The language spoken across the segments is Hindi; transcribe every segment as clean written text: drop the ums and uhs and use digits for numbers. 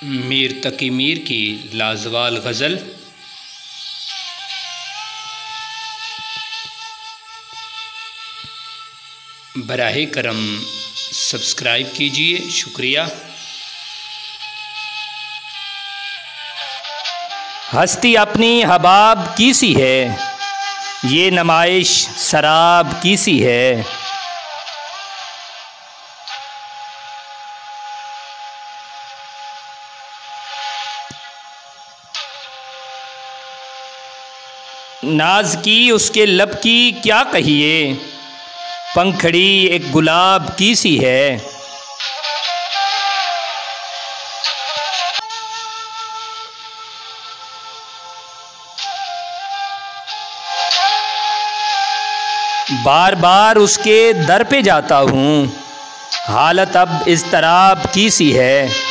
मीर तकी मीर की लाजवाल गज़ल। बराहे करम सब्सक्राइब कीजिए, शुक्रिया। हस्ती अपनी हबाब की सी है, ये नुमाइश शराब की सी है। नाज की उसके लब की क्या कहिए, पंखड़ी एक गुलाब की सी है। बार बार उसके दर पे जाता हूँ, हालत अब इज़्तिराब की सी है।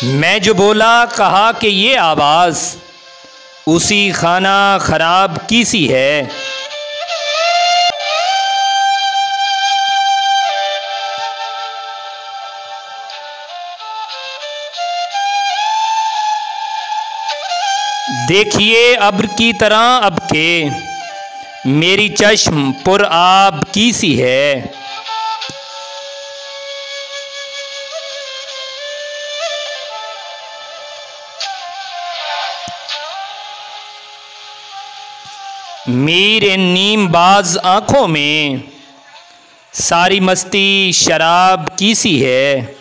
मैं जो बोला कहा कि ये आवाज़ उसी खाना खराब की सी है। देखिए अब्र की तरह अब के मेरी चश्म पुर आब की सी है। मीर इन नीम बाज आँखों में सारी मस्ती शराब की सी है।